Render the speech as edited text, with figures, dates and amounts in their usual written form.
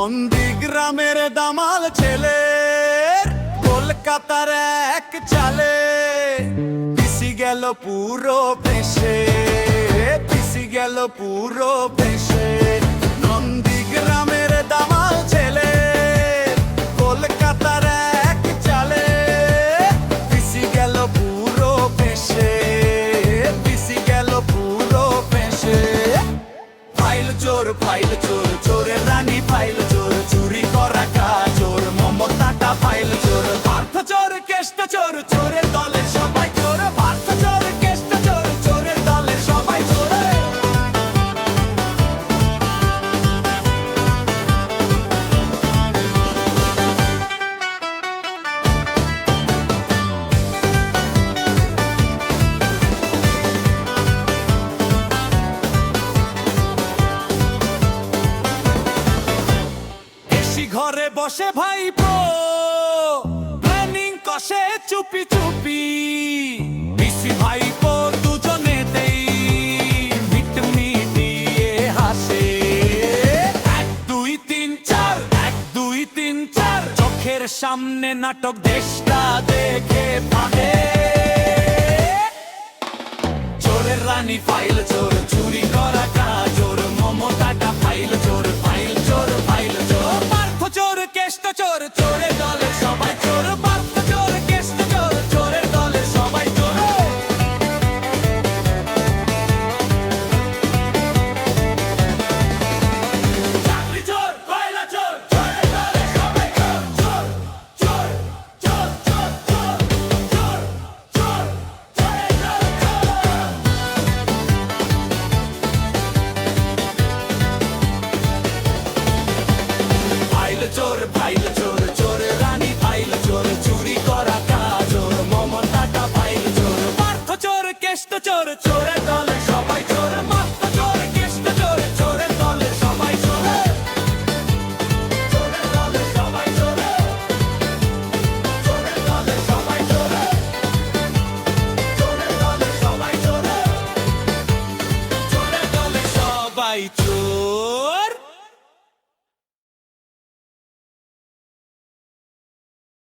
নন্দীগ্রামের দামাল ছেলে কলকাতার এক চালে পিসি গেল পুরো দেশে, পিসি গেল পুরো দেশে। নন্দীগ্রামের দামাল ছেলে কলকাতার এক চালে পিসি গেল পুরো দেশে, পিসি গেল পুরো দেশে। ফাইল চোর, ফাইল চোর, চোরের রানী ফাইল চোর, চুরি করা কাজোর মমতাটা ফাইল চোর। পার্থ চোর, কেষ্ট চোর, চোরের দলে সবাই চোর। পার্থ চোর, কেষ্ট চোর, চোরের দলে সবাই চোর। ঘরে বসে ভাইপো প্ল্যানিং কষে চুপি চুপি, পিসি ভাইপো দুজনেতেই মিটমিটিয়ে হাসে। 1 2 3 4, 1 2 3 4, চোখের সামনে নাটক দেশটা দেখে পাবে। চোরের রানী ফাইল চোর, চুরি করা কাজোর মমতাটা ফাইল চোর, ফাইল চোর, ফাইল চোর। চোর, কেষ্ট চোর, চোরের দলে সবাই চোর। পার্থ চোর, কেষ্ট চোর, চোরের দলে সবাই চোর। চাকরি চোর, কয়লা চোর, চোরের দলে সবাই চোর। চোর, চোর, চোর, চোর, চোর, চোর, চোর, চোরের দলে চোর। ফাইল চোর, ফাইল চোর, চোরের রানী ফাইল চোর, চুরি করা কাজোর মমতাটা ফাইল চোর। পার্থ চোর, কেষ্ট চোর, চোরের দলে সবাই চোর। পার্থ চোর, কেষ্ট চোর, চোরের দলে সবাই চোর। চোরের দলে সবাই চোর। চোরের দলে সবাই চোর। চোরের দলে সবাই চোর। চোরের দলে সবাই চোর।